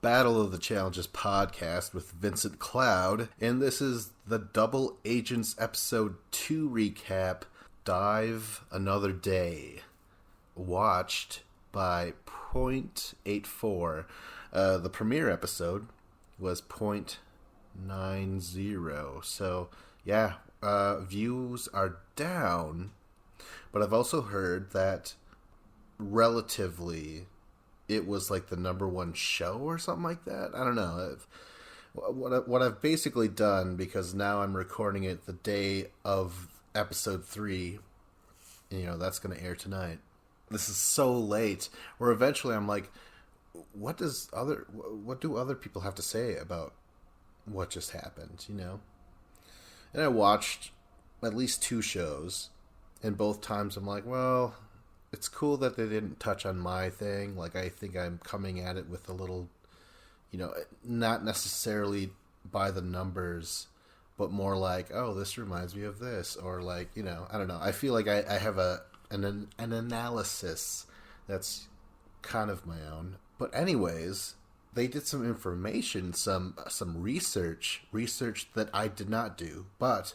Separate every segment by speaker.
Speaker 1: Battle of the Challenges podcast with Vincent Cloud, and this is the Double Agents Episode 2 recap, Dive Another Day, watched by .84. The premiere episode was .90, so yeah, views are down, but I've also heard that relatively it was like the number one show or something like that. I don't know. What I've basically done, because now I'm recording it the day of episode 3, that's going to air tonight. This is so late, where eventually I'm like, what do other people have to say about what just happened, And I watched at least 2 shows, and both times I'm like, well, it's cool that they didn't touch on my thing. Like, I think I'm coming at it with a little, not necessarily by the numbers, but more like, oh, this reminds me of this. Or like, I don't know. I feel like I have an analysis that's kind of my own. But anyways, they did some information, some research that I did not do. But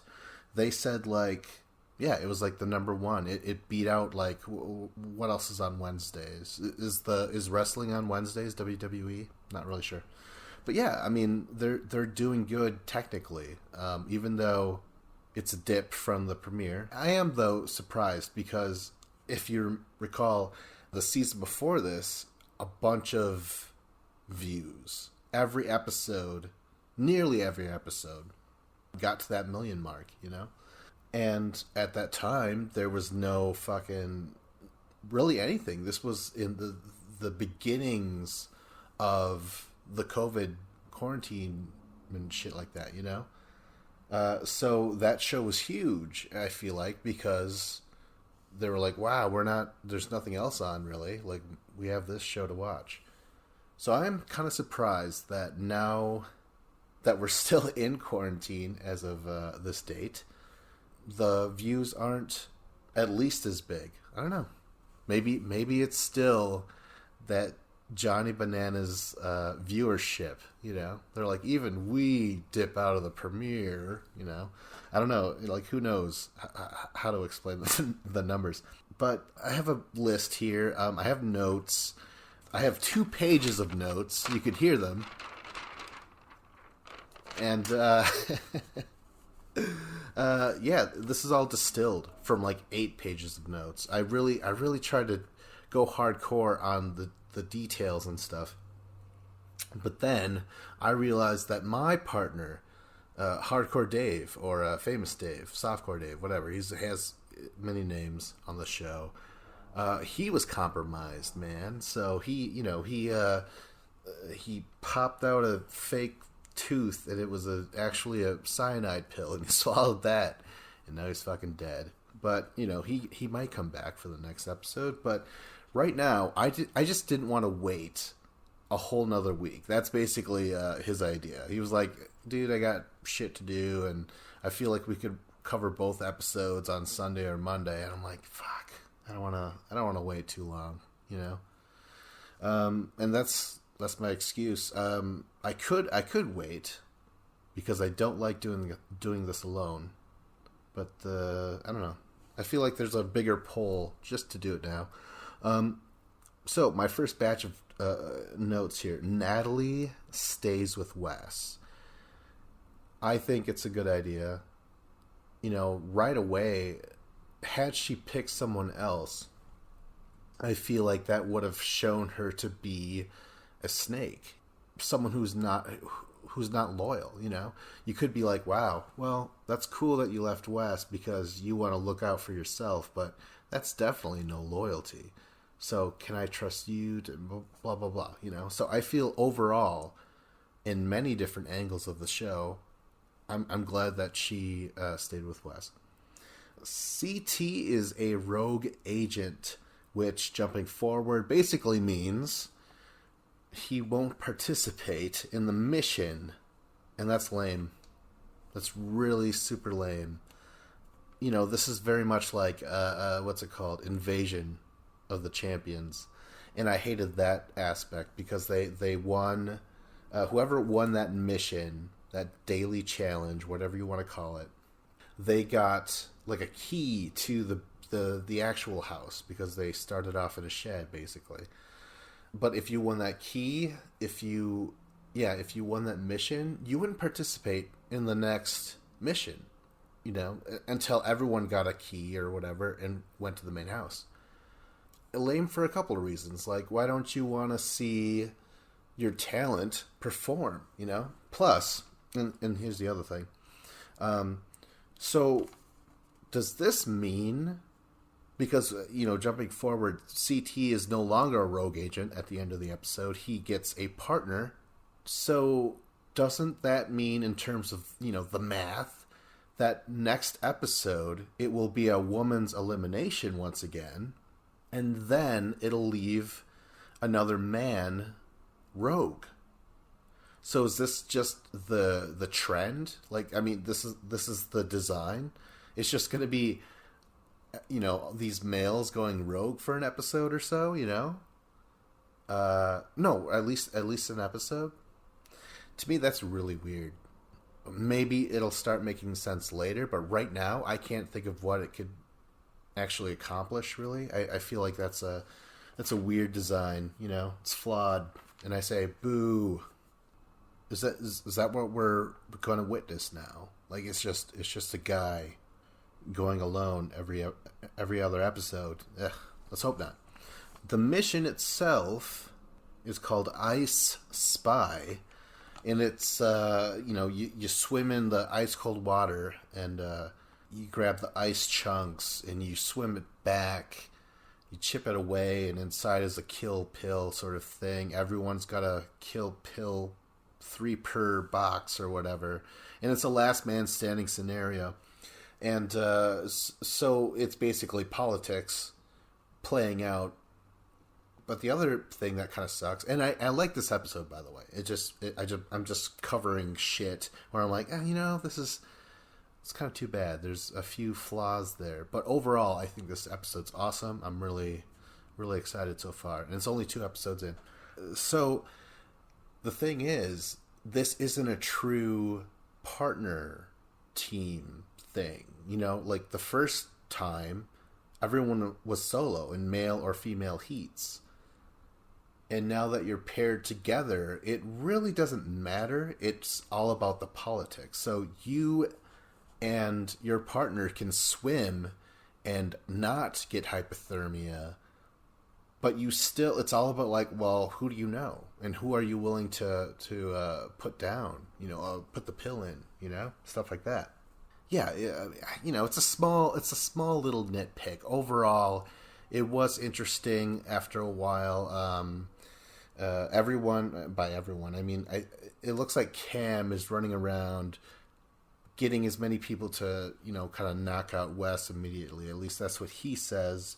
Speaker 1: they said, like, yeah, it was like the number one. It beat out, like, what else is on Wednesdays? Is wrestling on Wednesdays? WWE? Not really sure, but yeah, I mean they're doing good technically, even though it's a dip from the premiere. I am though surprised because if you recall, the season before this, a bunch of views. Nearly every episode, got to that million mark. And at that time, there was no fucking really anything. This was in the beginnings of the COVID quarantine and shit like that, So that show was huge, I feel like, because they were like, wow, there's nothing else on, really. Like, we have this show to watch. So I'm kind of surprised that now that we're still in quarantine as of this date, the views aren't at least as big. I don't know. Maybe it's still that Johnny Bananas viewership, They're like, even we dip out of the premiere, I don't know. Like, who knows how to explain the numbers. But I have a list here. I have notes. I have 2 pages of notes. You could hear them. And, yeah, this is all distilled from like 8 pages of notes. I really tried to go hardcore on the details and stuff. But then I realized that my partner, Hardcore Dave, or Famous Dave, Softcore Dave, whatever, he has many names on the show. He was compromised, man. So he popped out a fake tooth, and it was actually a cyanide pill, and he swallowed that, and now he's fucking dead. But he might come back for the next episode. But right now, I just didn't want to wait a whole nother week. That's basically his idea. He was like, dude, I got shit to do, and I feel like we could cover both episodes on Sunday or Monday. And I'm like, fuck, I don't want to wait too long, and that's my excuse. I could wait because I don't like doing this alone. But I don't know. I feel like there's a bigger pull just to do it now. So my first batch of notes here. Natalie stays with Wes. I think it's a good idea. Right away, had she picked someone else, I feel like that would have shown her to be a snake, someone who's not loyal. You could be like, wow, well, that's cool that you left Wes because you want to look out for yourself, but that's definitely no loyalty. So can I trust you to blah blah blah? So I feel overall, in many different angles of the show, I'm glad that she stayed with Wes. CT is a rogue agent, which, jumping forward, basically means he won't participate in the mission, and that's lame. That's really super lame. This is very much like what's it called? Invasion of the Champions, and I hated that aspect because they won Whoever won that mission, that daily challenge, whatever you want to call it, they got like a key to the actual house because they started off in a shed basically. But if you won that key, if you won that mission, you wouldn't participate in the next mission, until everyone got a key or whatever and went to the main house. Lame for a couple of reasons. Like, why don't you want to see your talent perform, Plus, and here's the other thing. So, does this mean, because, jumping forward, CT is no longer a rogue agent at the end of the episode, he gets a partner. So, doesn't that mean, in terms of, the math, that next episode, it will be a woman's elimination once again, and then it'll leave another man rogue? So is this just the trend? Like, I mean, this is the design. It's just going to be, these males going rogue for an episode or so. No, at least an episode. To me, that's really weird. Maybe it'll start making sense later, but right now, I can't think of what it could actually accomplish. Really, I feel like that's a weird design. It's flawed, and I say boo. Is that what we're going to witness now? Like, it's just a guy going alone every other episode. Ugh, let's hope not. The mission itself is called Ice Spy, and it's you swim in the ice cold water, and you grab the ice chunks and you swim it back. You chip it away, and inside is a kill pill sort of thing. Everyone's got a kill pill, 3 per box or whatever, and it's a last man standing scenario. And so it's basically politics playing out. But the other thing that kind of sucks, and I like this episode, by the way. I'm just covering shit where I'm like, it's kind of too bad. There's a few flaws there, but overall, I think this episode's awesome. I'm really, really excited so far, and it's only 2 episodes in. So the thing is, this isn't a true partner team thing. Like the first time, everyone was solo in male or female heats. And now that you're paired together, it really doesn't matter. It's all about the politics. So you and your partner can swim and not get hypothermia, but it's all about, like, well, who do you know? And who are you willing to put down? Put the pill in, stuff like that. Yeah, it's a small little nitpick. Overall, it was interesting after a while. By everyone, I mean, it looks like Cam is running around getting as many people to, kind of knock out Wes immediately. At least that's what he says.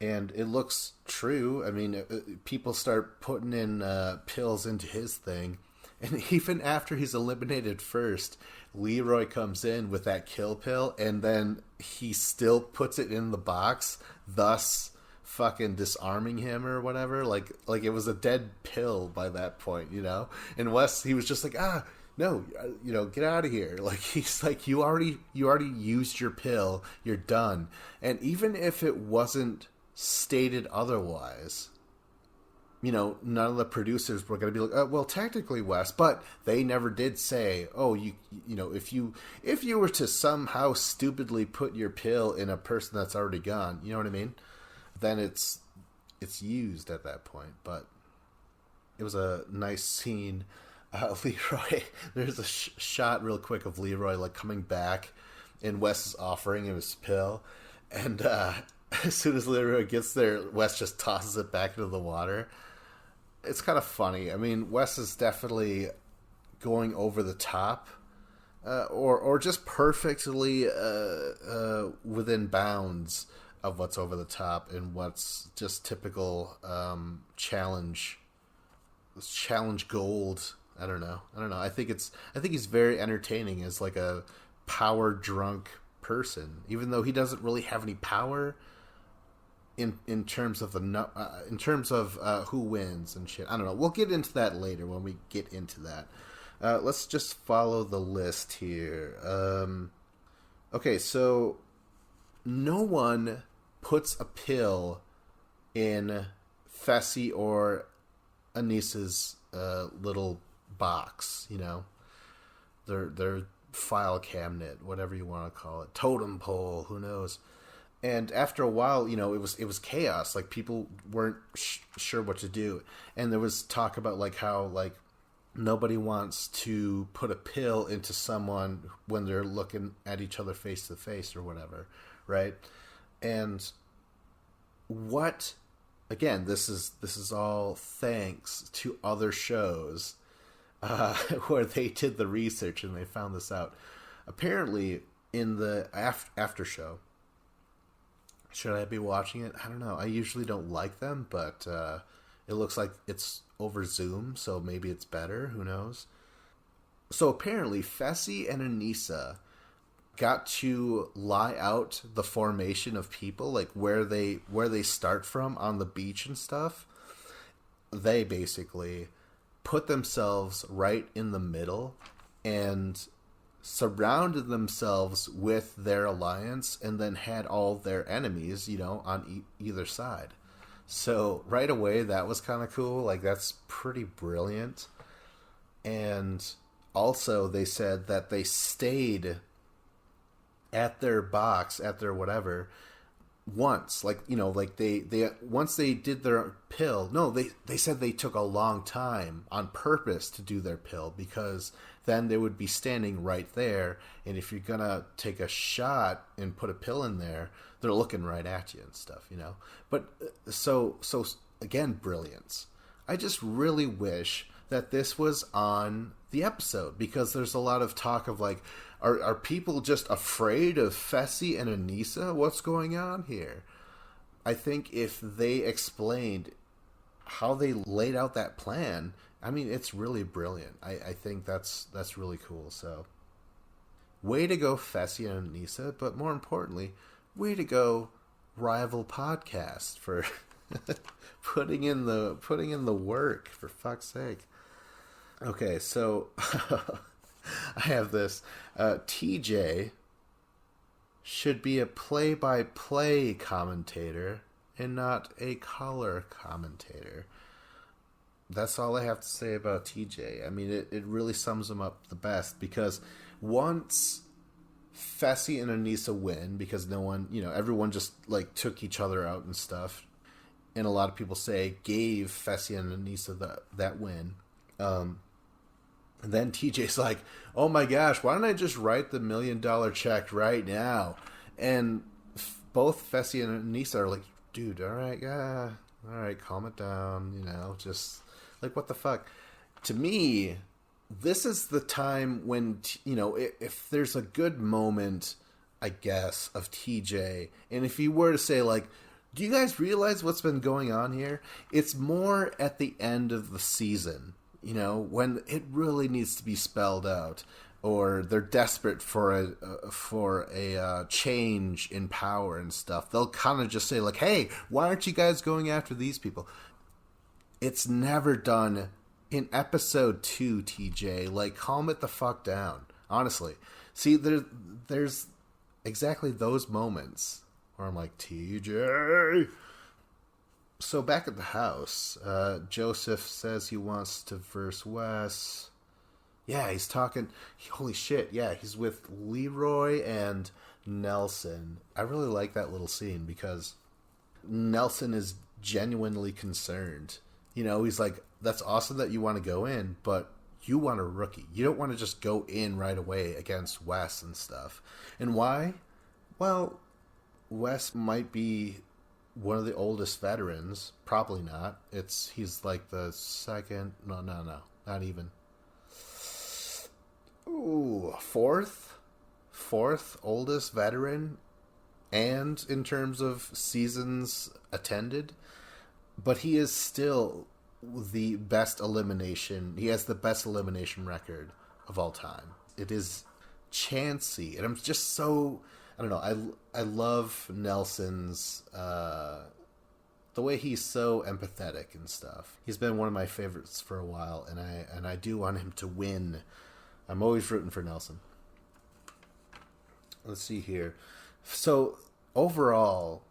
Speaker 1: And it looks true. I mean, people start putting in pills into his thing. And even after he's eliminated first, Leroy comes in with that kill pill, and then he still puts it in the box, thus fucking disarming him or whatever. Like it was a dead pill by that point, And Wes, he was just like, no, get out of here. Like, he's like, you already used your pill, you're done. And even if it wasn't stated otherwise, none of the producers were going to be like, well, technically, Wes, but they never did say, oh, if you were to somehow stupidly put your pill in a person that's already gone, you know what I mean? Then it's used at that point. But it was a nice scene. Leroy, there's a shot real quick of Leroy like coming back, and Wes is offering him his pill, and as soon as Leroy gets there, Wes just tosses it back into the water. It's kind of funny. I mean, Wes is definitely going over the top, or just perfectly within bounds of what's over the top and what's just typical challenge gold. I don't know. I think he's very entertaining as like a power drunk person, even though he doesn't really have any power. in terms of who wins and shit. I don't know. We'll get into that later when we get into that. Let's just follow the list here. Okay, so no one puts a pill in Fessy or Anissa's little box, you know, their file cabinet, whatever you want to call it, totem pole, who knows. And after a while, you know, it was chaos. Like, people weren't sure what to do, and there was talk about like how like nobody wants to put a pill into someone when they're looking at each other face to face or whatever, right? And what, again, this is all thanks to other shows where they did the research and they found this out. Apparently, in the after show, should I be watching it? I don't know. I usually don't like them, but it looks like it's over Zoom, so maybe it's better. Who knows? So apparently, Fessy and Anissa got to lie out the formation of people, like where they start from on the beach and stuff. They basically put themselves right in the middle and surrounded themselves with their alliance, and then had all their enemies, you know, on either side. So right away, that was kind of cool. Like, that's pretty brilliant. And also, they said that they stayed at their box, at their whatever, once. Like, you know, like they once they did their pill, no, they said they took a long time on purpose to do their pill, because then they would be standing right there, and if you're gonna take a shot and put a pill in there, they're looking right at you and stuff, you know. But so again, brilliance. I just really wish that this was on the episode, because there's a lot of talk of like, are people just afraid of Fessy and Anissa? What's going on here? I think if they explained how they laid out that plan, I mean, it's really brilliant. I think that's really cool. So, way to go, Fessy and Anissa, but more importantly, way to go, Rival Podcast, for putting in the work, for fuck's sake. Okay, so I have this. TJ should be a play-by-play commentator and not a color commentator. That's all I have to say about TJ. I mean, it really sums him up the best, because once Fessy and Anissa win, because no one, you know, everyone just like took each other out and stuff, and a lot of people say gave Fessy and Anissa that win. And then TJ's like, oh my gosh, why don't I just write the $1 million check right now? And both Fessy and Anissa are like, dude, all right, calm it down, you know, just like, what the fuck? To me, this is the time when, you know, if there's a good moment, I guess, of TJ, and if you were to say, like, do you guys realize what's been going on here? It's more at the end of the season, you know, when it really needs to be spelled out, or they're desperate for a change in power and stuff. They'll kind of just say, like, hey, why aren't you guys going after these people? It's never done in episode 2, TJ. Like, calm it the fuck down. Honestly. See, there's exactly those moments where I'm like, TJ. So back at the house, Joseph says he wants to verse Wes. Yeah, he's talking. Holy shit, yeah, he's with Leroy and Nelson. I really like that little scene, because Nelson is genuinely concerned. You know, he's like, that's awesome that you want to go in, but you want a rookie. You don't want to just go in right away against Wes and stuff. And why? Well, Wes might be one of the oldest veterans. Probably not. He's like the second. No, not even. Ooh, fourth oldest veteran, and in terms of seasons attended, but he is still the best elimination. He has the best elimination record of all time. It is and I'm just so, I don't know. I love Nelson's the way he's so empathetic and stuff. He's been one of my favorites for a while, and I do want him to win. I'm always rooting for Nelson. Let's see here. So overall,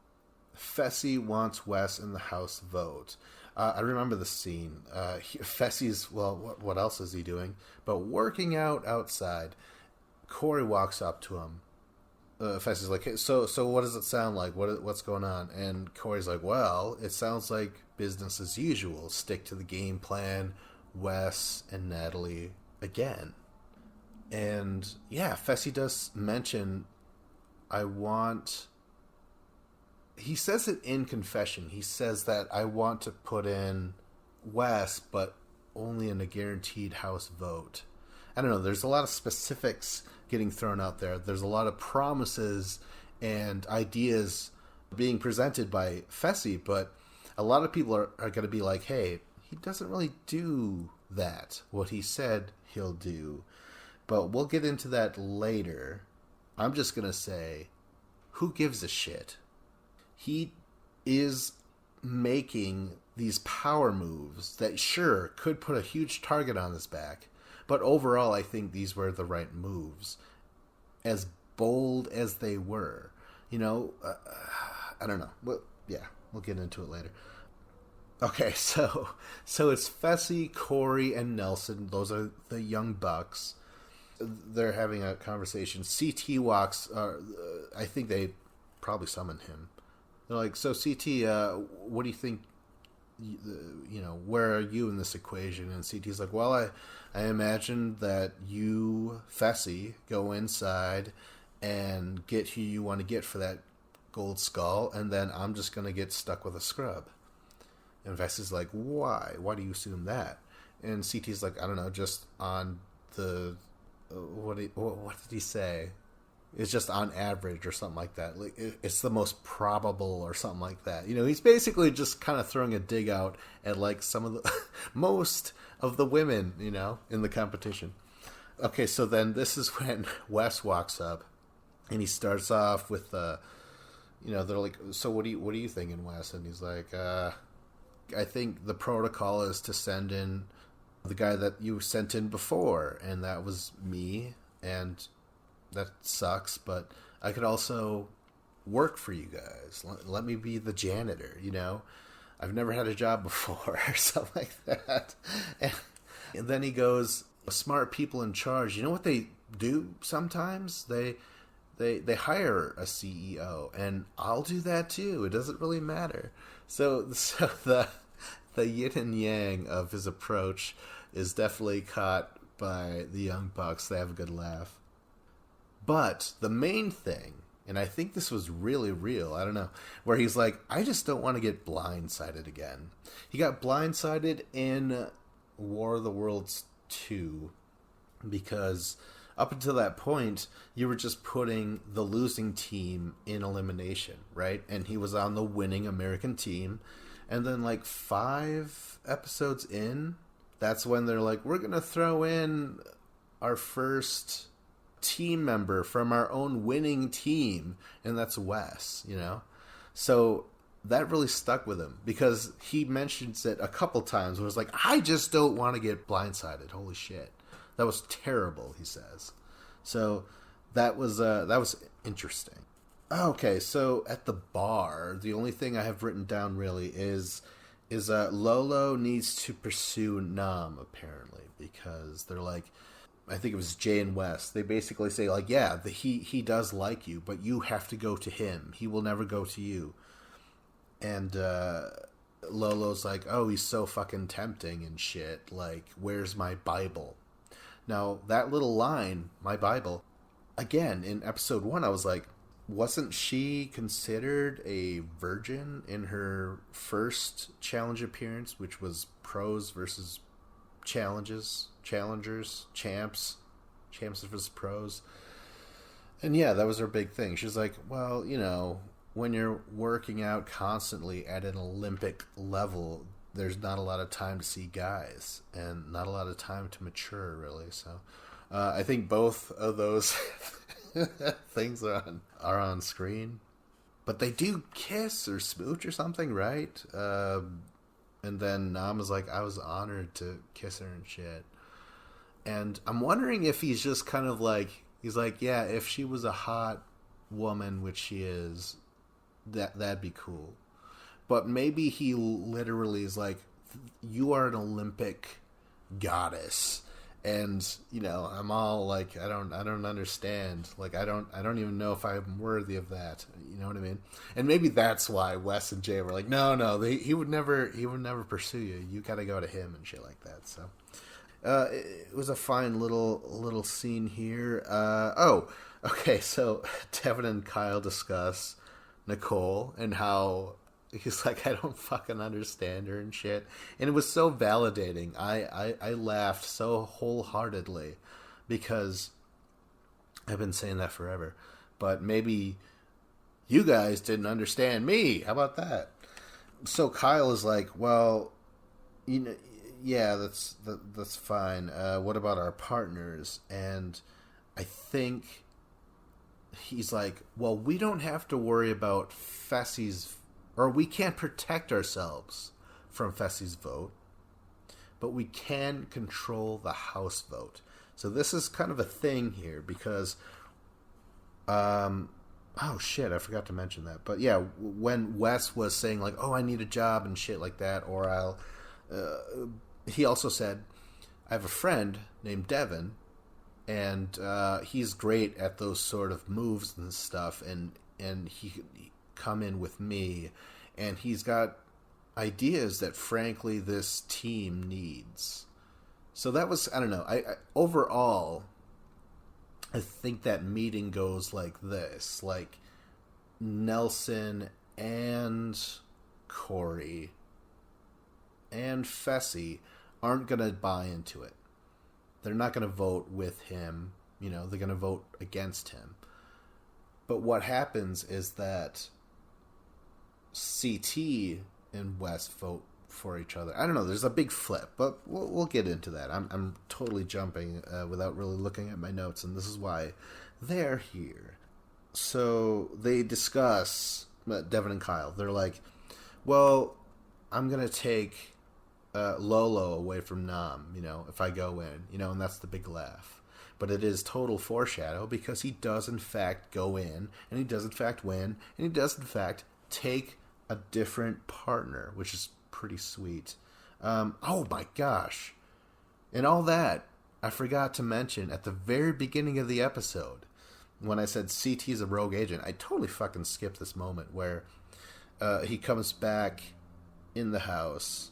Speaker 1: Fessy wants Wes and the House vote. I remember the scene. Fessy's, well, what else is he doing? But working out outside. Corey walks up to him. Fessy's like, hey, so what does it sound like? What's going on? And Corey's like, well, it sounds like business as usual. Stick to the game plan. Wes and Natalie again. And yeah, Fessy does mention, he says it in confession. He says that I want to put in Wes, but only in a guaranteed House vote. I don't know. There's a lot of specifics getting thrown out there. There's a lot of promises and ideas being presented by Fessy, but a lot of people are going to be like, hey, he doesn't really do that, what he said he'll do. But we'll get into that later. I'm just going to say, who gives a shit? He is making these power moves that sure could put a huge target on his back, but overall I think these were the right moves, as bold as they were. I don't know. Well, yeah, we'll get into it later. Okay, so it's Fessy, Corey, and Nelson. Those are the young bucks. They're having a conversation. CT walks. I think they probably summoned him. They're like, so CT, what do you think? Where are you in this equation? And CT's like, well, I imagine that you, Fessy, go inside and get who you want to get for that gold skull, and then I'm just going to get stuck with a scrub. And Fessy's like, why? Why do you assume that? And CT's like, I don't know, just on the... what did he say? It's just on average or something like that. Like it's the most probable or something like that. He's basically just kind of throwing a dig out at like some of the most of the women, in the competition. Okay, so then this is when Wes walks up and he starts off with they're like, so what are you thinking, Wes? And he's like, I think the protocol is to send in the guy that you sent in before, and that was me, and that sucks, but I could also work for you guys. Let me be the janitor, I've never had a job before, or something like that. And then he goes, smart people in charge, you know what they do sometimes? They hire a CEO, and I'll do that too. It doesn't really matter. So the yin and yang of his approach is definitely caught by the young bucks. They have a good laugh. But the main thing, and I think this was really real, I don't know, where he's like, I just don't want to get blindsided again. He got blindsided in War of the Worlds 2 because up until that point, you were just putting the losing team in elimination, right? And he was on the winning American team. And then like 5 episodes in, that's when they're like, we're going to throw in our first team member from our own winning team, and that's Wes, So that really stuck with him because he mentions it a couple times where it's like, I just don't want to get blindsided. Holy shit. That was terrible, he says. So that was interesting. Okay, so at the bar, the only thing I have written down really is Lolo needs to pursue Nam, apparently, because they're like, I think it was Jay and Wes. They basically say, like, yeah, he does like you, but you have to go to him. He will never go to you. And Lolo's like, oh, he's so fucking tempting and shit. Like, where's my Bible? Now, that little line, my Bible, again, in episode 1, I was like, wasn't she considered a virgin in her first challenge appearance, which was pros versus challengers, champs versus pros? And yeah, that was her big thing. She's like, well, when you're working out constantly at an Olympic level, there's not a lot of time to see guys and not a lot of time to mature, really. So I think both of those things are on screen. but they do kiss or smooch or something, right? And then Nam is like, I was honored to kiss her and shit. And I'm wondering if he's just kind of like, he's like, yeah, if she was a hot woman, which she is, that'd be cool. But maybe he literally is like, you are an Olympic goddess. And, you know, I'm all like, I don't understand. Like, I don't even know if I'm worthy of that. You know what I mean? And maybe that's why Wes and Jay were like, no, he would never pursue you. You got to go to him and shit like that. So, it was a fine little scene here. Okay. So Devin and Kyle discuss Nicole and how he's like, I don't fucking understand her and shit. And it was so validating. I laughed so wholeheartedly because I've been saying that forever. But maybe you guys didn't understand me. How about that? So Kyle is like, well, you know, yeah, that's fine. What about our partners? And I think he's like, well, we don't have to worry about Fessy's, or we can't protect ourselves from Fessy's vote, but we can control the House vote. So this is kind of a thing here because, oh shit, I forgot to mention that. But yeah, when Wes was saying like, oh, I need a job and shit like that, or I'll, he also said, I have a friend named Devin, and he's great at those sort of moves and stuff, and he could come in with me, and he's got ideas that frankly this team needs. So that was, I don't know, I overall I think that meeting goes like this, like Nelson and Corey and Fessy aren't gonna buy into it. They're not gonna vote with him, you know, they're gonna vote against him. But what happens is that CT and West vote for each other. I don't know. There's a big flip, but we'll get into that. I'm totally jumping without really looking at my notes, and this is why they're here. So they discuss Devin and Kyle. They're like, "Well, I'm gonna take Lolo away from Nam. You know, if I go in, you know," and that's the big laugh. But it is total foreshadow because he does in fact go in, and he does in fact win, and he does in fact take a different partner, which is pretty sweet. Oh my gosh. And all that, I forgot to mention at the very beginning of the episode, when I said CT is a rogue agent, I totally fucking skipped this moment where he comes back in the house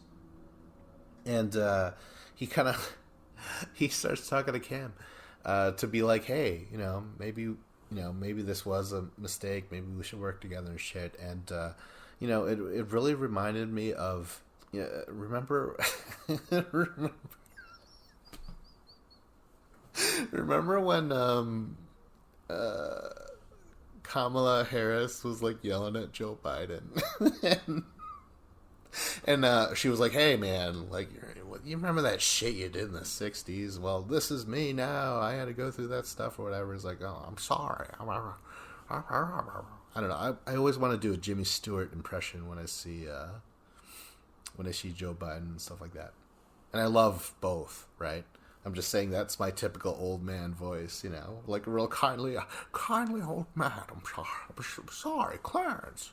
Speaker 1: and he kind of he starts talking to Cam to be like, hey, maybe this was a mistake, maybe we should work together and shit. And it really reminded me of, remember remember when Kamala Harris was like yelling at Joe Biden and she was like, hey man, like, you remember that shit you did in the 60s? Well, this is me now. I had to go through that stuff or whatever. It's like, oh, I'm sorry. I don't know. I always want to do a Jimmy Stewart impression when I see Joe Biden and stuff like that. And I love both, right? I'm just saying that's my typical old man voice, like a real kindly old man. I'm sorry, Clarence,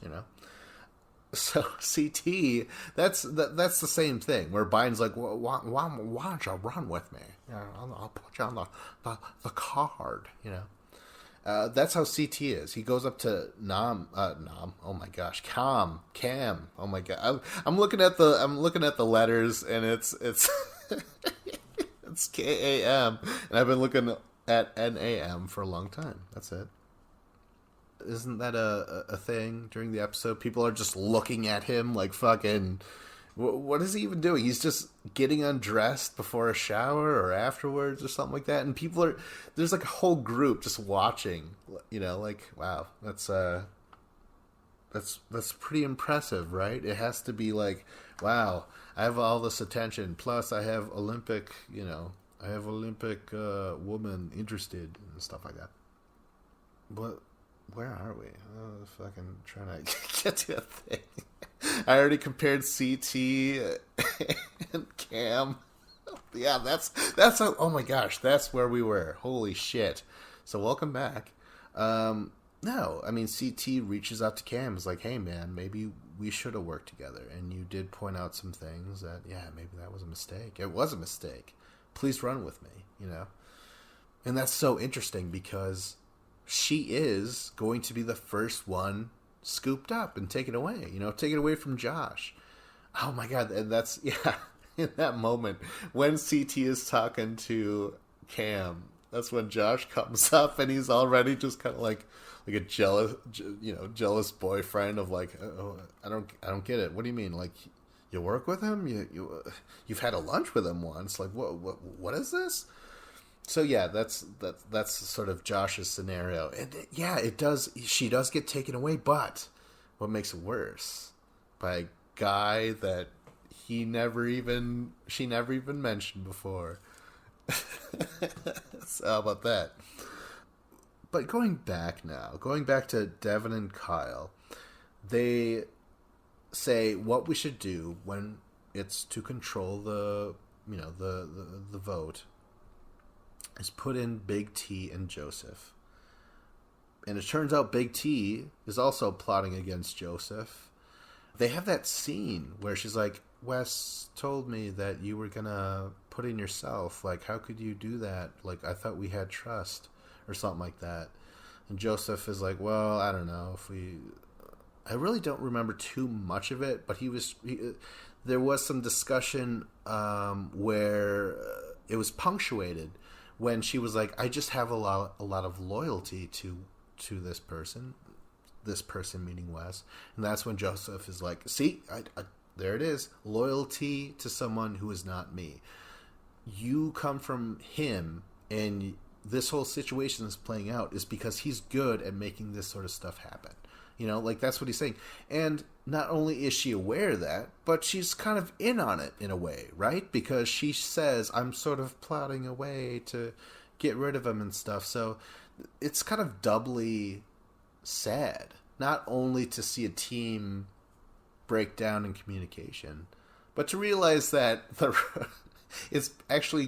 Speaker 1: So CT, that's the same thing where Biden's like, well, why don't you run with me? I'll put you on the card, That's how CT is. He goes up to Nam. Oh my gosh, Cam. Oh my god, I'm looking at the letters, and it's it's KAM, and I've been looking at NAM for a long time. That's it. Isn't that a thing during the episode? People are just looking at him like fucking. What is he even doing? He's just getting undressed before a shower or afterwards or something like that. And there's like a whole group just watching, like, wow, that's pretty impressive, right? It has to be like, wow, I have all this attention. Plus I have Olympic woman interested and stuff like that. But where are we? Oh, fucking trying to get to a thing. I already compared CT and Cam. Yeah, oh my gosh, that's where we were. Holy shit. So welcome back. No, I mean, CT reaches out to Cam. Is like, hey man, maybe we should have worked together. And you did point out some things that, yeah, maybe that was a mistake. It was a mistake. Please run with me, you know? And that's so interesting because she is going to be the first one scooped up and taken away, you know, taken away from Josh. Oh my God. And that's, yeah, in that moment when CT is talking to Cam, that's when Josh comes up and he's already just kind of like a jealous boyfriend of like, oh, I don't get it. What do you mean? Like, you work with him? You've had a lunch with him once. Like, what is this? So yeah, that's sort of Josh's scenario, and yeah, it does. She does get taken away, but what makes it worse? By a guy that she never even mentioned before. So how about that? But going back to Devin and Kyle, they say what we should do when it's to control the vote is put in Big T and Joseph. And it turns out Big T is also plotting against Joseph. They have that scene where she's like, Wes told me that you were gonna put in yourself. Like, how could you do that? Like, I thought we had trust or something like that. And Joseph is like, well, I don't know I really don't remember too much of it, but there was some discussion where it was punctuated when she was like, I just have a lot of loyalty to this person meaning Wes. And that's when Joseph is like, see, I there it is, loyalty to someone who is not me. You come from him, and this whole situation is playing out is because he's good at making this sort of stuff happen. You know, like, that's what he's saying. And not only is she aware of that, but she's kind of in on it in a way, right? Because she says, I'm sort of plotting a way to get rid of him and stuff. So it's kind of doubly sad, not only to see a team break down in communication, but to realize that it's actually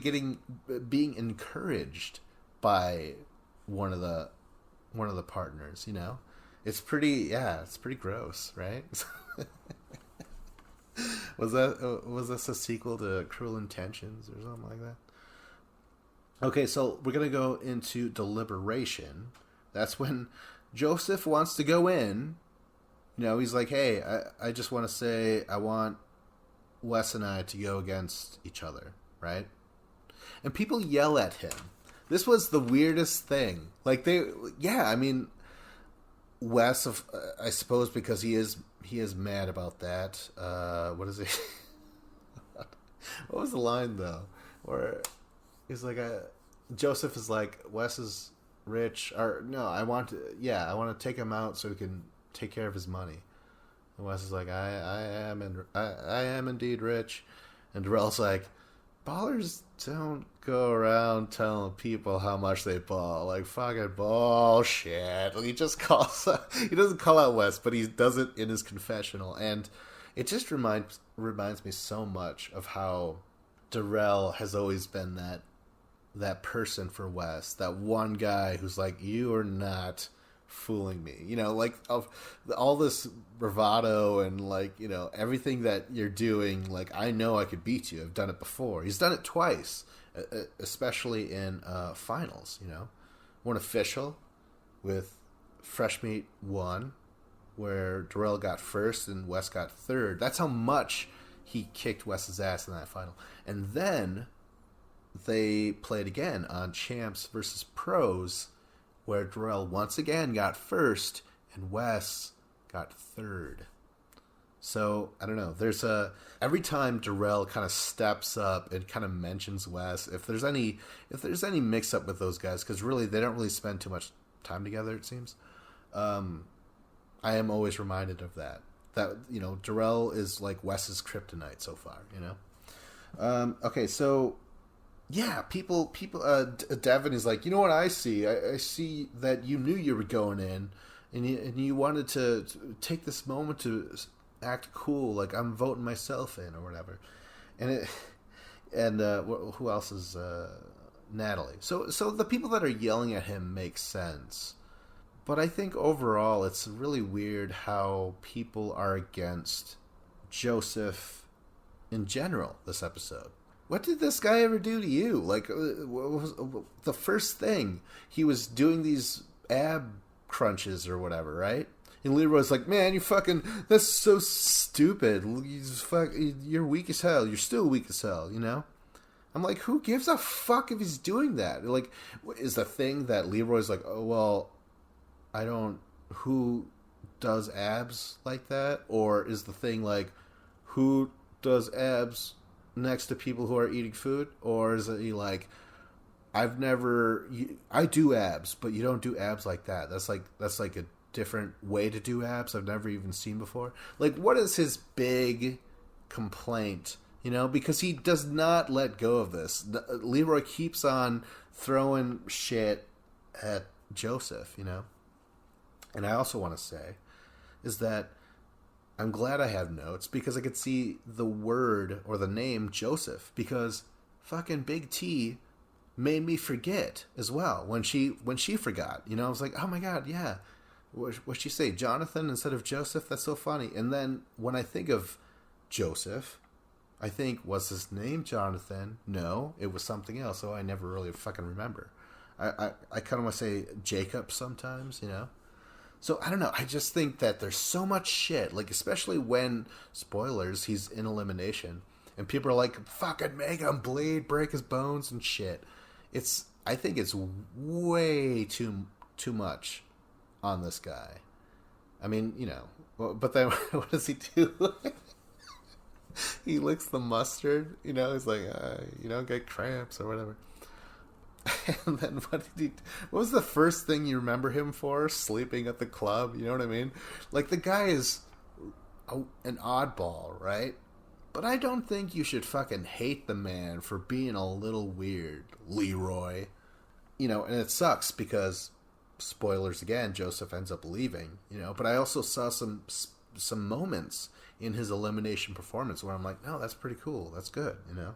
Speaker 1: being encouraged by one of the partners, you know? It's pretty gross, right? Was this a sequel to Cruel Intentions or something like that? Okay, so we're gonna go into deliberation. That's when Joseph wants to go in. You know, he's like, hey, I just want to say I want Wes and I to go against each other, right? And people yell at him. This was the weirdest thing. Like, I mean, Wes, I suppose, because he is mad about that. What is it? What was the line though? Where he's like, Joseph is like, Wes is rich, or no, I want to take him out so he can take care of his money. And Wes is like, I am indeed rich, and Darrell's like, ballers don't go around telling people how much they ball. Like, fucking bullshit. He just he doesn't call out Wes, but he does it in his confessional. And it just reminds me so much of how Darrell has always been that person for Wes. That one guy who's like, you are not fooling me. You know, like, of all this bravado and, like, you know, everything that you're doing, like, I know I could beat you. I've done it before. He's done it twice, especially in finals, you know. One official with Fresh Meat 1, where Darrell got first and Wes got third. That's how much he kicked Wes's ass in that final. And then they played again on Champs versus Pros, where Darrell once again got first and Wes got third. So, I don't know. Every time Darrell kind of steps up and kind of mentions Wes, if there's any mix up with those guys, because really they don't really spend too much time together, it seems. I am always reminded of that. That, you know, Darrell is like Wes's kryptonite so far, you know? Okay, so yeah, Devin is like, you know what I see? I see that you knew you were going in, and you wanted to take this moment to act cool, like I'm voting myself in or whatever. And who else is Natalie? So the people that are yelling at him make sense, but I think overall it's really weird how people are against Joseph in general this episode. What did this guy ever do to you? Like, what was the first thing? He was doing these ab crunches or whatever, right? And Leroy's like, man, you fucking, that's so stupid. You're weak as hell. You're still weak as hell, you know? I'm like, who gives a fuck if he's doing that? Like, is the thing that Leroy's like, oh, well, I don't, who does abs like that? Or is the thing like, who does abs next to people who are eating food? Or is it like, I do abs, but you don't do abs like that. That's like a different way to do abs I've never even seen before. Like, what is his big complaint? You know, because he does not let go of this. Leroy keeps on throwing shit at Joseph, you know? And I also want to say is that I'm glad I have notes because I could see the word or the name Joseph, because fucking Big T made me forget as well when she forgot. You know, I was like, oh my god, yeah. What'd she say? Jonathan instead of Joseph? That's so funny. And then when I think of Joseph, I think, was his name Jonathan? No, it was something else. So I never really fucking remember. I kind of want to say Jacob sometimes, you know? So I don't know. I just think that there's so much shit, like especially when, spoilers, he's in elimination, and people are like, "Fucking make him bleed, break his bones and shit." I think it's way too much on this guy. I mean, you know, but then what does he do? He licks the mustard. You know, he's like, you don't get cramps or whatever. And then what was the first thing you remember him for? Sleeping at the club, you know what I mean? Like, the guy is an oddball, right? But I don't think you should fucking hate the man for being a little weird, Leroy. You know, and it sucks because, spoilers again, Joseph ends up leaving, you know, but I also saw some moments in his elimination performance where I'm like, no, that's pretty cool, that's good, you know?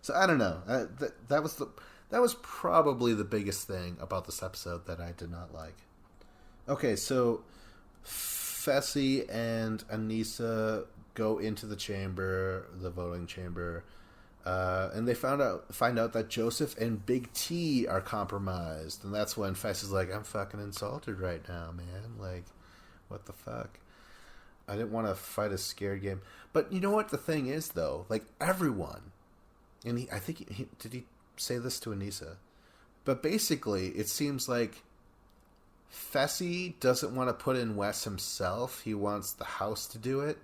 Speaker 1: So I don't know, that was probably the biggest thing about this episode that I did not like. Okay, so Fessy and Anissa go into the voting chamber, and they find out that Joseph and Big T are compromised, and that's when Fessy's like, I'm fucking insulted right now, man. Like, what the fuck? I didn't want to fight a scared game. But you know what the thing is, though? Like, everyone, and I think did he say this to Anissa? But basically, it seems like Fessy doesn't want to put in Wes himself. He wants the house to do it.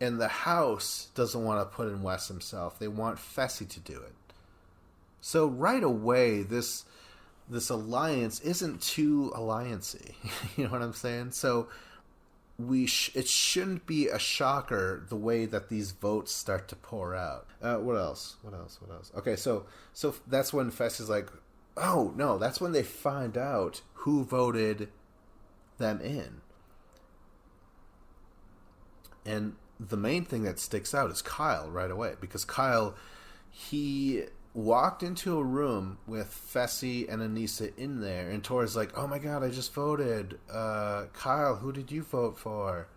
Speaker 1: And the house doesn't want to put in Wes himself. They want Fessy to do it. So right away, this alliance isn't too alliancey. You know what I'm saying? So it shouldn't be a shocker the way that these votes start to pour out. What else? Okay, so that's when Fessy's like, oh no, that's when they find out who voted them in. And the main thing that sticks out is Kyle right away, because Kyle, he walked into a room with Fessy and Anissa in there, and Tori's like, oh my god, I just voted. Kyle, who did you vote for?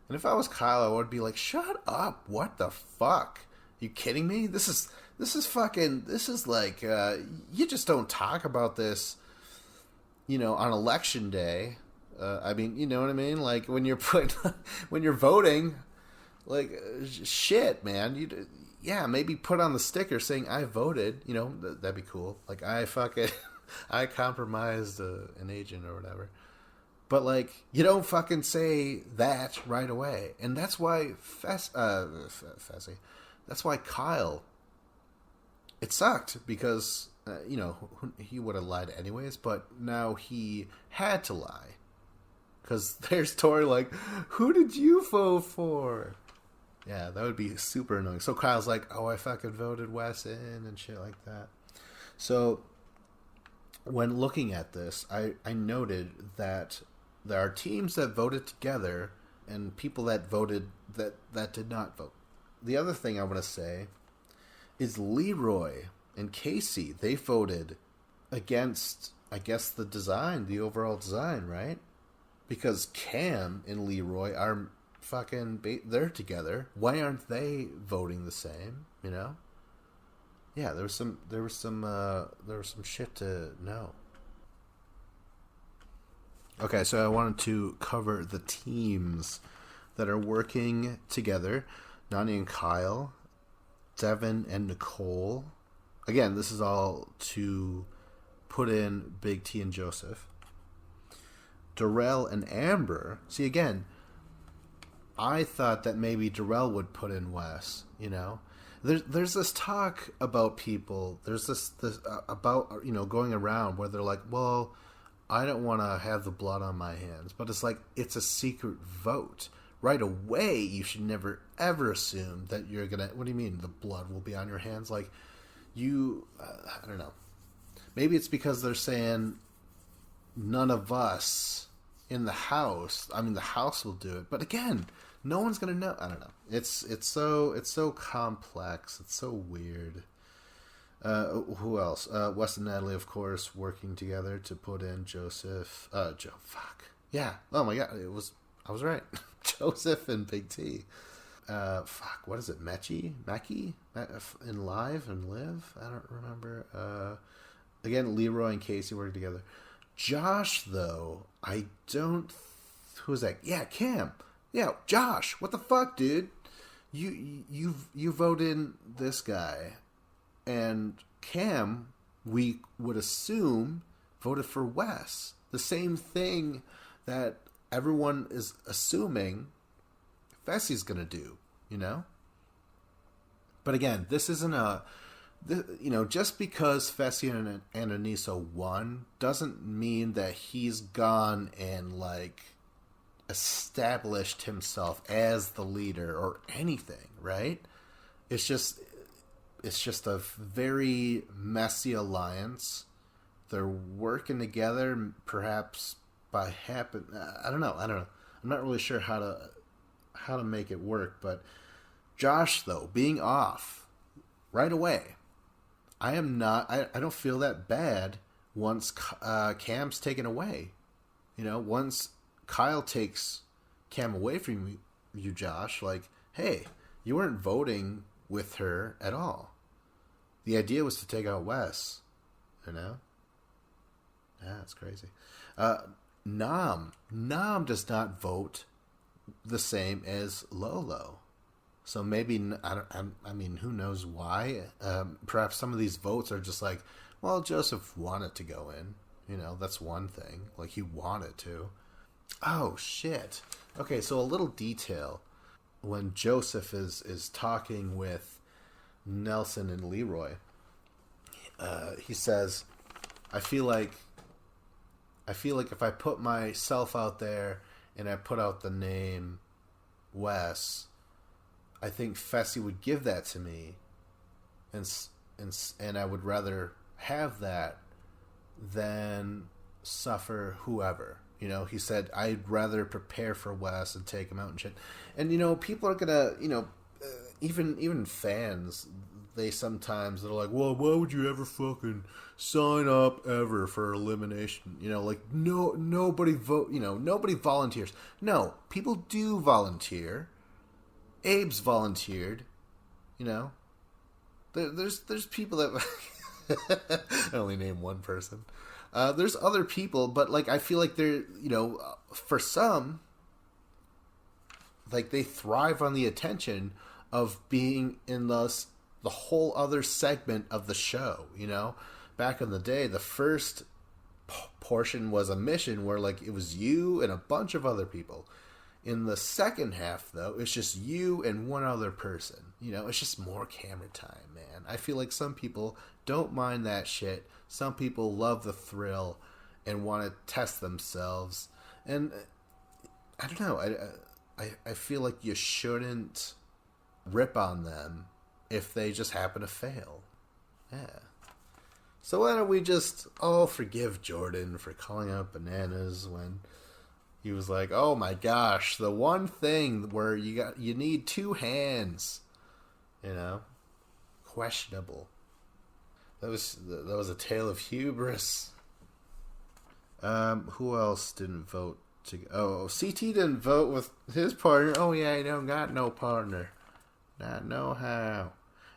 Speaker 1: And if I was Kyle, I would be like, shut up, what the fuck? You kidding me? This is like, you just don't talk about this, you know, on election day. I mean, you know what I mean? Like, when you're voting, like, shit, man. Maybe put on the sticker saying I voted. You know, that'd be cool. Like, I compromised an agent or whatever. But, like, you don't fucking say that right away. And that's why Fessy, that's why Kyle, it sucked because, you know, he would have lied anyways, but now he had to lie. Because there's Tori like, who did you vote for? Yeah, that would be super annoying. So Kyle's like, "Oh, I fucking voted Wes in and shit like that." So when looking at this, I noted that there are teams that voted together and people that voted that did not vote. The other thing I want to say is Leroy and Casey, they voted against, I guess, the design, the overall design, right? Because Cam and Leroy are they're together. Why aren't they voting the same? You know? Yeah, there was some shit to know. Okay, so I wanted to cover the teams that are working together. Nani and Kyle, Devin and Nicole. Again, this is all to put in Big T and Joseph. Darrell and Amber. See, again, I thought that maybe Darrell would put in Wes, you know? There's this talk about people, there's this about, you know, going around where they're like, well, I don't want to have the blood on my hands. But it's like, it's a secret vote. Right away, you should never, ever assume that you're going to... What do you mean, the blood will be on your hands? Like, I don't know. Maybe it's because they're saying none of us in the house... I mean, the house will do it. But again, no one's going to know. I don't know. It's so complex. It's so weird. Who else? Wes and Natalie, of course, working together to put in Joseph. Yeah. Oh my god, I was right. Joseph and Big T. What is it? Mackie? In Live and Live? I don't remember. Again, Leroy and Casey working together. Josh, though, I don't... Who's that? Yeah, Cam. Yeah, Josh. What the fuck, dude? You vote in this guy. And Cam, we would assume, voted for Wes. The same thing that everyone is assuming Fessy's going to do, you know? But again, this isn't just because Fessy and Anissa won doesn't mean that he's gone and, like, established himself as the leader or anything, right? It's just a very messy alliance. They're working together, perhaps by happen. I don't know. I'm not really sure how to make it work. But Josh, though, being off right away, I am not. I don't feel that bad once Cam's taken away. You know, once Kyle takes Cam away from you, Josh. Like, hey, you weren't voting with her at all. The idea was to take out Wes, you know? Yeah, it's crazy. Nam does not vote the same as Lolo. So maybe, I mean, who knows why? Perhaps some of these votes are just like, well, Joseph wanted to go in. You know, that's one thing. Like, he wanted to. Oh, shit. Okay, so a little detail. When Joseph is talking with Nelson and Leroy, he says, I feel like if I put myself out there and I put out the name Wes, I think Fessy would give that to me, and I would rather have that than suffer whoever. You know, he said, I'd rather prepare for Wes and take him out and shit. And, you know, people are gonna, you know, even fans, they're like, well, why would you ever fucking sign up ever for elimination? You know, like, nobody volunteers. No, people do volunteer. Abe's volunteered, you know. There's people that... I only name one person. There's other people, but, like, I feel like they're, you know, for some, like, they thrive on the attention of being in the whole other segment of the show, you know? Back in the day, the first portion was a mission where, like, it was you and a bunch of other people. In the second half, though, it's just you and one other person. You know, it's just more camera time, man. I feel like some people don't mind that shit. Some people love the thrill and want to test themselves. And I don't know. I feel like you shouldn't rip on them if they just happen to fail. Yeah. So why don't we just all forgive Jordan for calling out bananas when he was like, "Oh my gosh, the one thing where you need two hands," you know, questionable. That was a tale of hubris. Who else didn't vote? CT didn't vote with his partner. Oh yeah, he don't got no partner. Not know how.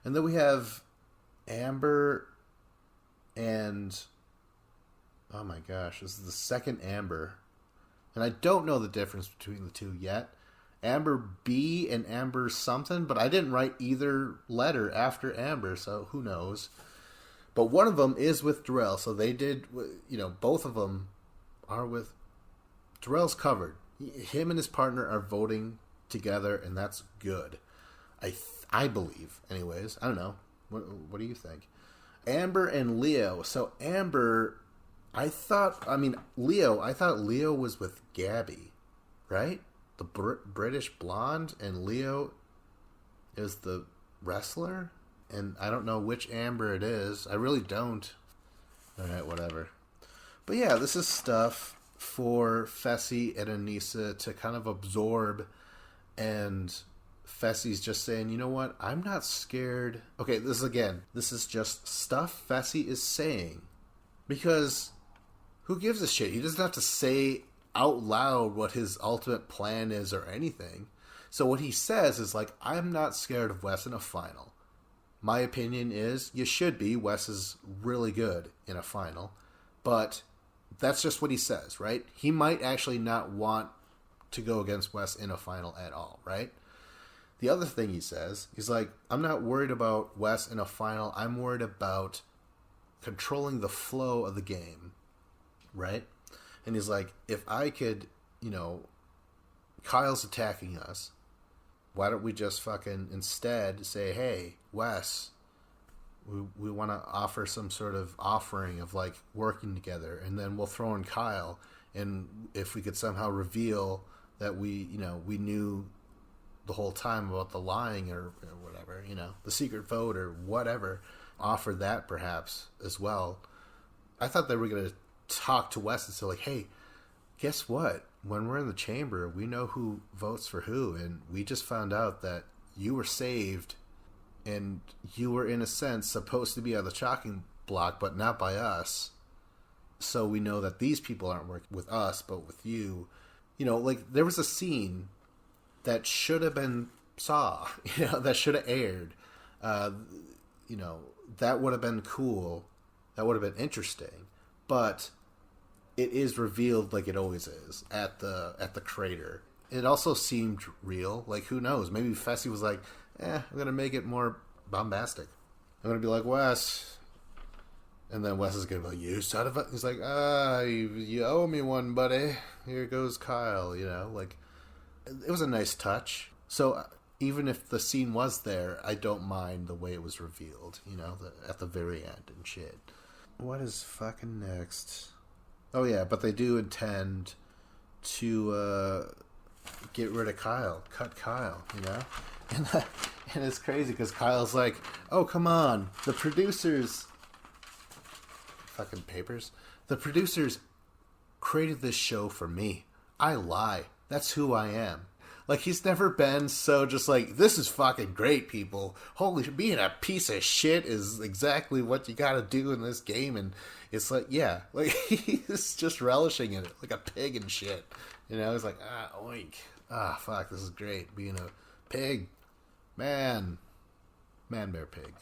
Speaker 1: And then we have Amber and oh my gosh, this is the second Amber. And I don't know the difference between the two yet. Amber B and Amber something, but I didn't write either letter after Amber, so who knows. But one of them is with Darrell, so they did, both of them are with... Darrell's covered. Him and his partner are voting together, and that's good. I believe, anyways. I don't know. What do you think? Amber and Leo. So Amber, I thought Leo was with Gabby, right? The British blonde, and Leo is the wrestler? And I don't know which Amber it is. I really don't. Alright, whatever. But yeah, this is stuff for Fessy and Aneesa to kind of absorb, and Fessy's just saying, you know what, I'm not scared. Okay, this is just stuff Fessy is saying, because who gives a shit? He doesn't have to say out loud what his ultimate plan is or anything. So what he says is like, I'm not scared of Wes in a final. My opinion is you should be. Wes is really good in a final, but that's just what he says, right? He might actually not want to go against Wes in a final at all, right? The other thing he says, he's like, I'm not worried about Wes in a final. I'm worried about controlling the flow of the game, right? And he's like, if I could, Kyle's attacking us. Why don't we just fucking instead say, hey, Wes, we want to offer some sort of offering of like working together, and then we'll throw in Kyle, and if we could somehow reveal that we knew the whole time about the lying or whatever, the secret vote or whatever, offer that perhaps as well. I thought they were going to talk to Wes and say like, hey, guess what? When we're in the chamber, we know who votes for who, and we just found out that you were saved, and you were, in a sense, supposed to be on the chopping block, but not by us. So we know that these people aren't working with us, but with you. There was a scene that should have been that should have aired. That would have been cool. That would have been interesting. But it is revealed like it always is at the crater. It also seemed real. Like, who knows? Maybe Fessy was like, I'm going to make it more bombastic. I'm going to be like, Wes. And then Wes is going to be like, you son of a... He's like, you owe me one, buddy. Here goes Kyle, Like, it was a nice touch. So even if the scene was there, I don't mind the way it was revealed, at the very end and shit. What is fucking next? Oh yeah, but they do intend to get rid of Kyle, cut Kyle, and it's crazy because Kyle's like, oh come on, the producers, fucking papers, the producers created this show for me. I lie. That's who I am. Like, he's never been so just like, this is fucking great, people. Holy shit, being a piece of shit is exactly what you gotta do in this game. And it's like, yeah, like, he's just relishing in it, like a pig and shit. He's like, oink. Fuck, this is great, being a pig. Man, bear, pig.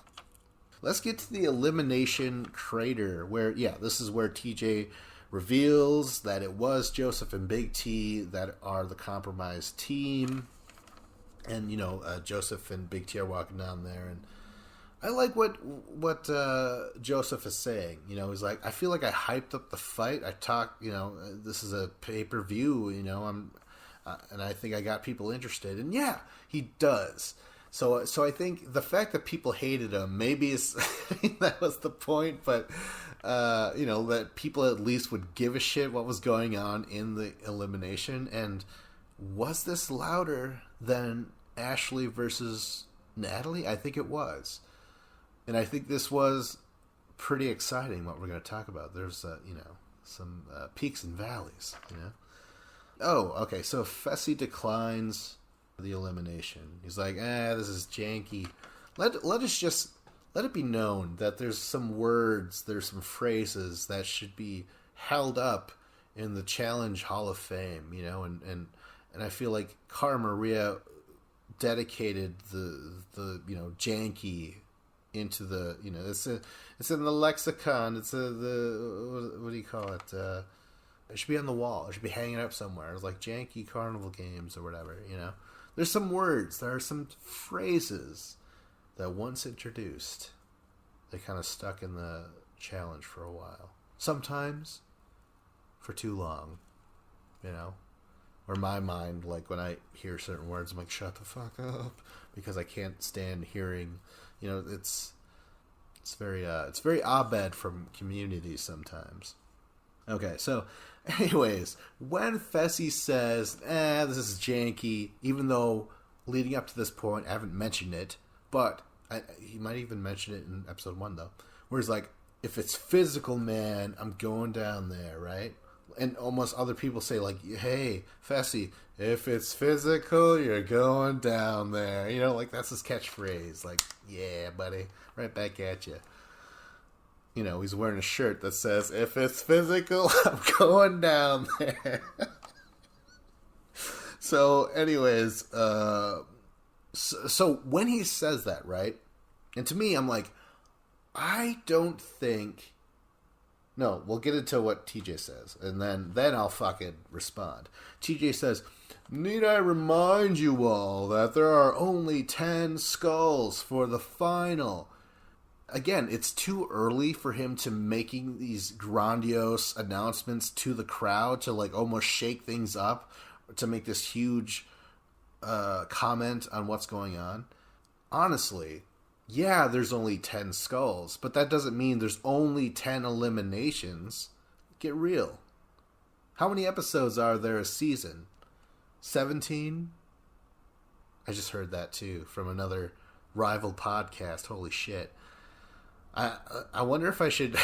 Speaker 1: Let's get to the elimination crater, where, this is where TJ reveals that it was Joseph and Big T that are the compromised team. And, Joseph and Big T are walking down there. And I like what Joseph is saying. He's like, I feel like I hyped up the fight. I talked, this is a pay-per-view, and I think I got people interested. And yeah, he does. So I think the fact that people hated him, maybe that was the point, but that people at least would give a shit what was going on in the elimination. And was this louder than Ashley versus Natalie? I think it was. And I think this was pretty exciting, what we're going to talk about. There's, some peaks and valleys, Oh, okay, so Fessy declines the elimination. He's like, this is janky. Let it be known that there's some words, there's some phrases that should be held up in the Challenge Hall of Fame, and I feel like Cara Maria dedicated the janky into the it's in the lexicon. It's the what do you call it? It should be on the wall. It should be hanging up somewhere. It's like janky carnival games or whatever. There's some words. There are some phrases that once introduced, they kind of stuck in the challenge for a while. Sometimes for too long, Or my mind, like when I hear certain words, I'm like, shut the fuck up, because I can't stand hearing. It's very Abed from Community sometimes. Okay, so anyways, when Fessy says, this is janky, even though leading up to this point I haven't mentioned it, but he might even mention it in episode 1 though, where he's like, if it's physical, man, I'm going down there, right? And almost other people say, like, hey, Fessy, if it's physical, you're going down there. Like, that's his catchphrase. Like, yeah, buddy, right back at you. He's wearing a shirt that says, if it's physical, I'm going down there. So, anyways, so when he says that, right? And to me, I'm like, I don't think... No, we'll get into what TJ says, and then I'll fucking respond. TJ says, need I remind you all that there are only 10 skulls for the final? Again, it's too early for him to making these grandiose announcements to the crowd to like almost shake things up, to make this huge comment on what's going on. Honestly, yeah, there's only 10 skulls, but that doesn't mean there's only 10 eliminations. Get real. How many episodes are there a season? 17? I just heard that too from another rival podcast. Holy shit. I wonder if I should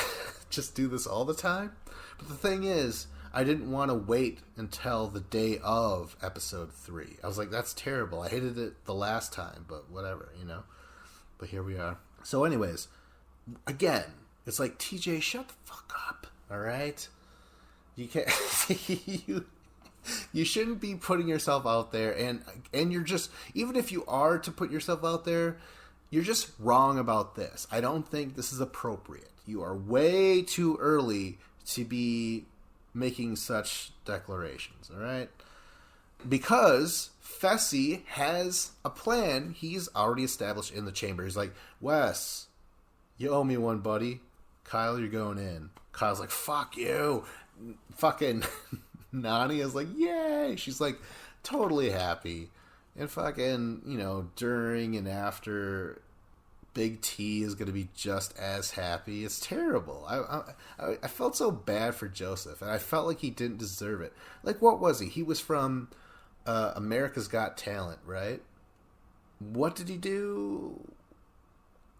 Speaker 1: just do this all the time. But the thing is, I didn't want to wait until the day of episode 3. I was like, that's terrible. I hated it the last time, but whatever, But here we are. So anyways, again, it's like, TJ, shut the fuck up, all right? You can't... you shouldn't be putting yourself out there, and you're just... Even if you are to put yourself out there, you're just wrong about this. I don't think this is appropriate. You are way too early to be making such declarations, all right? Because Fessy has a plan he's already established in the chamber. He's like, Wes, you owe me one, buddy. Kyle, you're going in. Kyle's like, fuck you. Fucking Nany is like, yay. She's like, totally happy. And fucking, during and after, Big T is going to be just as happy. It's terrible. I felt so bad for Joseph, and I felt like he didn't deserve it. Like, what was he? He was from... America's Got Talent, right? What did he do?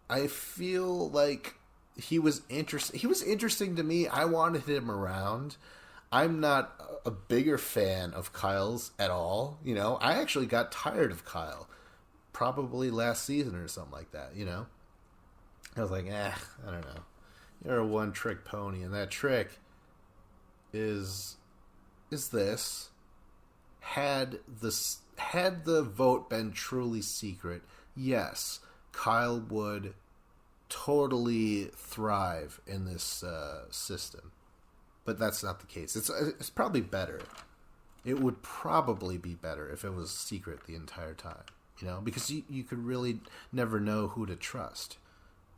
Speaker 1: I feel like he was interesting. He was interesting to me. I wanted him around. I'm not a bigger fan of Kyle's at all. I actually got tired of Kyle. Probably last season or something like that, I was like, I don't know. You're a one-trick pony, and that trick is this... Had the vote been truly secret, yes, Kyle would totally thrive in this system. But that's not the case. It's probably better. It would probably be better if it was secret the entire time, because you could really never know who to trust,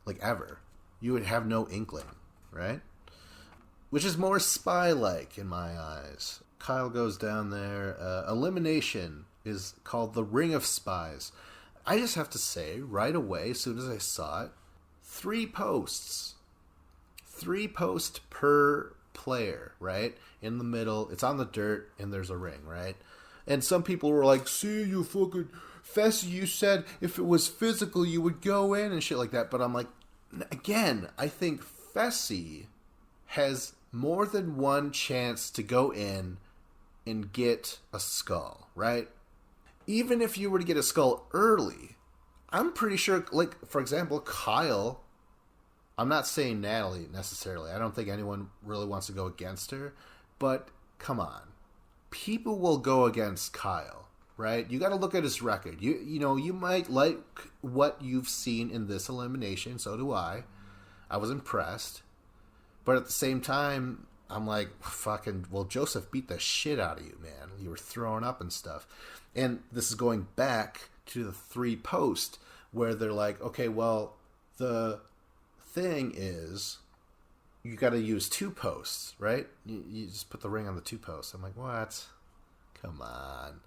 Speaker 1: like ever. You would have no inkling, right? Which is more spy-like in my eyes. Kyle goes down there. Elimination is called the Ring of Spies. I just have to say, right away, as soon as I saw it, 3 posts. 3 posts per player, right? In the middle, it's on the dirt, and there's a ring, right? And some people were like, see, you fucking Fess, you said if it was physical, you would go in and shit like that. But I'm like, again, I think Fessy has more than one chance to go in and get a skull, right? Even if you were to get a skull early, I'm pretty sure, like, for example, Kyle, I'm not saying Natalie necessarily. I don't think anyone really wants to go against her. But, come on. People will go against Kyle, right? You got to look at his record. You know, you might like what you've seen in this elimination. So do I. I was impressed. But at the same time, I'm like, fucking, well, Joseph beat the shit out of you, man. You were throwing up and stuff. And this is going back to the 3 post where they're like, okay, well, the thing is, you got to use 2 posts, right? You just put the ring on the 2 posts. I'm like, what? Come on.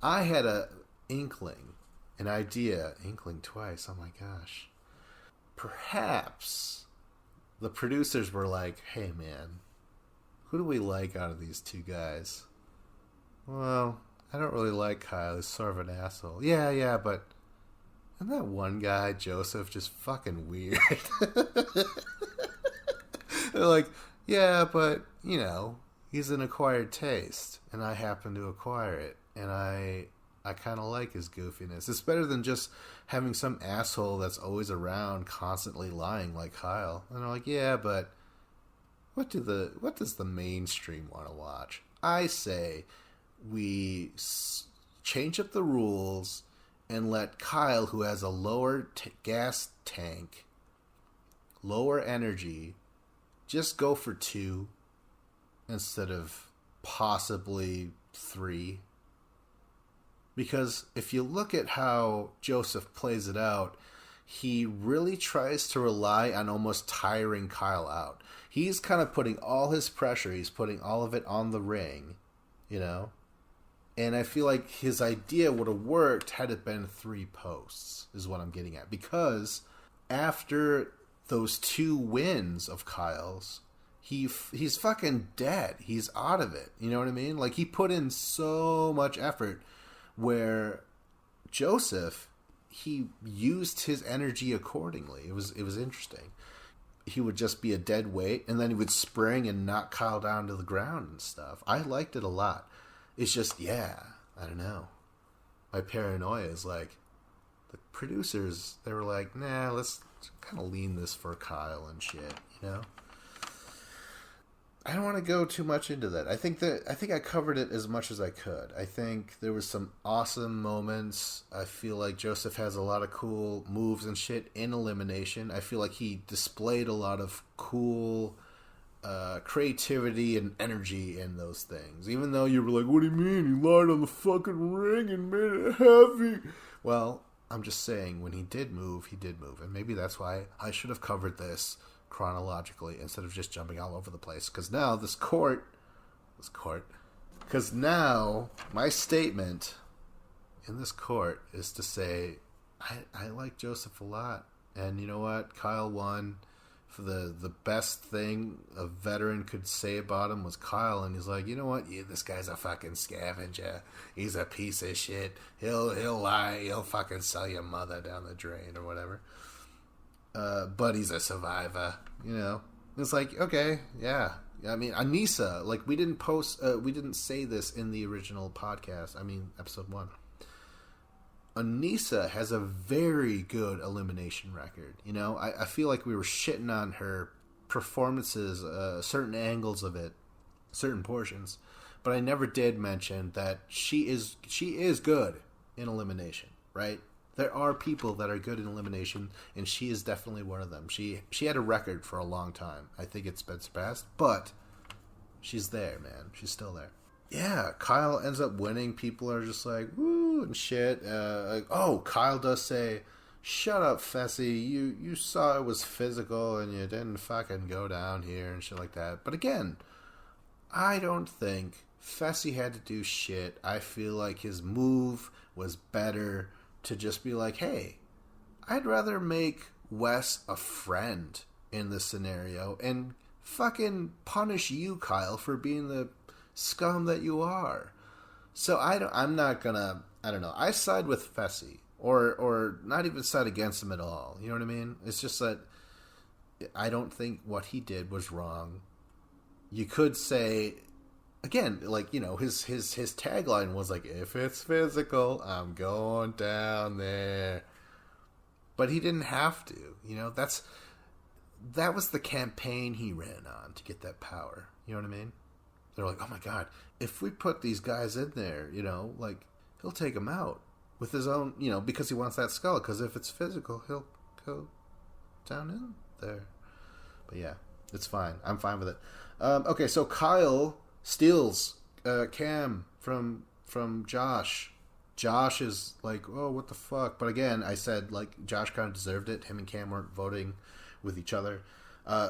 Speaker 1: I had a inkling, an idea, inkling twice. Oh my gosh. Perhaps the producers were like, hey man, who do we like out of these 2 guys? Well, I don't really like Kyle. He's sort of an asshole. Yeah, but isn't that one guy, Joseph, just fucking weird? They're like, yeah, but, you know, he's an acquired taste, and I happen to acquire it, and I kind of like his goofiness. It's better than just having some asshole that's always around constantly lying like Kyle. And they're like, yeah, but what does the mainstream want to watch? I say we change up the rules and let Kyle, who has a lower gas tank, lower energy, just go for 2 instead of possibly 3. Because if you look at how Joseph plays it out, he really tries to rely on almost tiring Kyle out. He's kind of putting all his pressure, he's putting all of it on the ring, you know? And I feel like his idea would have worked had it been 3 posts, is what I'm getting at. Because after those 2 wins of Kyle's, he's fucking dead. He's out of it. You know what I mean? Like, he put in so much effort where Joseph, he used his energy accordingly. It was interesting. He would just be a dead weight, and then he would spring and knock Kyle down to the ground and stuff. I liked it a lot. It's just, yeah, I don't know. My paranoia is like, the producers, they were like, nah, let's kind of lean this for Kyle and shit, you know? I don't want to go too much into that. I think I covered it as much as I could. I think there was some awesome moments. I feel like Joseph has a lot of cool moves and shit in elimination. I feel like he displayed a lot of cool creativity and energy in those things. Even though you were like, what do you mean? He lied on the fucking ring and made it heavy. Well, I'm just saying, when he did move, he did move. And maybe that's why I should have covered this chronologically instead of just jumping all over the place. Because now because now my statement in this court is to say, I like Joseph a lot. And you know what? Kyle won. For the best thing a veteran could say about him was Kyle, and he's like, you know what? Yeah, this guy's a fucking scavenger. He's a piece of shit. He'll lie. He'll fucking sell your mother down the drain or whatever. But he's a survivor, you know. It's like, okay, yeah. I mean, Anissa, like, we didn't say this in the original podcast. I mean, episode 1. Anissa has a very good elimination record. You know, I feel like we were shitting on her performances, certain angles of it, certain portions, but I never did mention that she is good in elimination, right? There are people that are good in elimination, and she is definitely one of them. She had a record for a long time. I think it's been surpassed, but she's there, man. She's still there. Yeah, Kyle ends up winning. People are just like, woo, and shit. Kyle does say, shut up, Fessy. You saw it was physical and you didn't fucking go down here and shit like that. But again, I don't think Fessy had to do shit. I feel like his move was better to just be like, hey, I'd rather make Wes a friend in this scenario and fucking punish you, Kyle, for being the scum that you are. So I'm not gonna I don't know. I side with Fessy, or not even side against him at all. You know what I mean? It's just that I don't think what he did was wrong. You could say, again, like, you know, his tagline was like, if it's physical, I'm going down there. But he didn't have to. You know, that was the campaign he ran on to get that power. You know what I mean? They're like, oh my God, if we put these guys in there, you know, like, he'll take them out with his own, you know, because he wants that skull. Because if it's physical, he'll go down in there. But yeah, it's fine. I'm fine with it. Okay, so Kyle steals Cam from Josh. Josh is like, oh, what the fuck? But again, I said, like, Josh kind of deserved it. Him and Cam weren't voting with each other.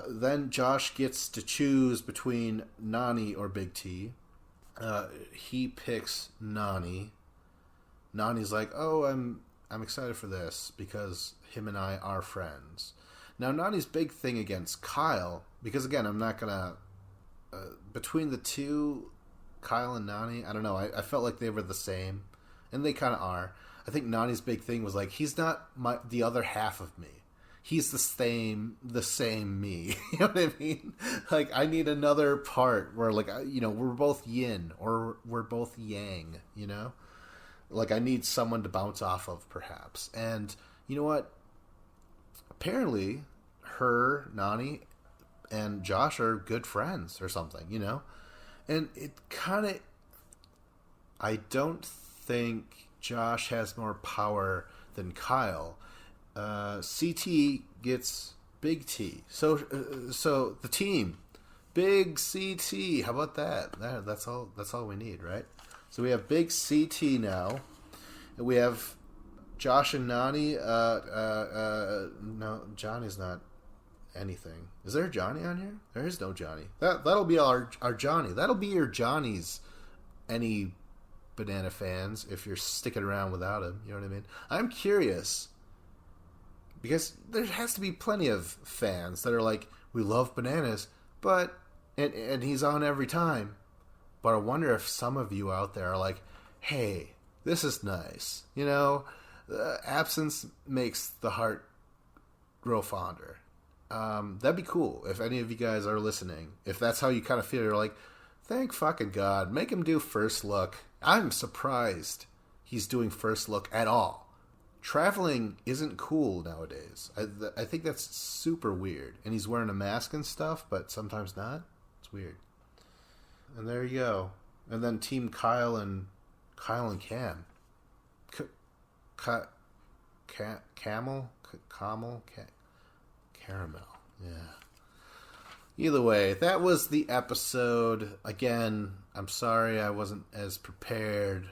Speaker 1: Then Josh gets to choose between Nany or Big T. He picks Nany. Nany's like, oh, I'm excited for this because him and I are friends. Now, Nany's big thing against Kyle, because again, I'm not gonna between the two, Kyle and Nany, I don't know. I felt like they were the same, and they kind of are. I think Nany's big thing was like, he's not the other half of me. He's the same me. You know what I mean? Like, I need another part where, like, you know, we're both yin or we're both yang, you know? Like, I need someone to bounce off of, perhaps. And you know what? Apparently, Nany, and Josh are good friends or something, you know? And it kind of... I don't think Josh has more power than Kyle. CT gets Big T. So the team, Big CT. How about that? That's all we need, right? So we have Big CT now. We have Josh and Nany. No, Johnny's not anything. Is there a Johnny on here? There is no Johnny. That'll be our Johnny. That'll be your Johnny's. Any banana fans, if you're sticking around without him, you know what I mean? I'm curious. Because there has to be plenty of fans that are like, we love bananas, but and he's on every time. But I wonder if some of you out there are like, hey, this is nice. You know, absence makes the heart grow fonder. That'd be cool if any of you guys are listening. If that's how you kind of feel, you're like, thank fucking God, make him do First Look. I'm surprised he's doing First Look at all. Traveling isn't cool nowadays. I think that's super weird. And he's wearing a mask and stuff, but sometimes not. It's weird. And there you go. And then Team Kyle and Cam. Caramel? Yeah. Either way, that was the episode. Again, I'm sorry I wasn't as prepared,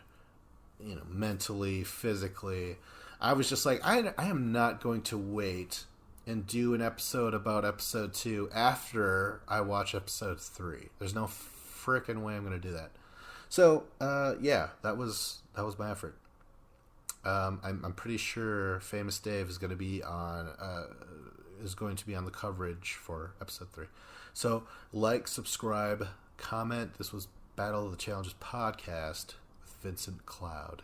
Speaker 1: you know, mentally, physically. I was just like, I am not going to wait and do an episode about episode 2 after I watch episode 3. There's no frickin' way I'm going to do that. So, yeah, that was my effort. I'm pretty sure Famous Dave is going to be on the coverage for episode 3. So, like, subscribe, comment. This was Battle of the Challenges podcast with Vincent Cloud.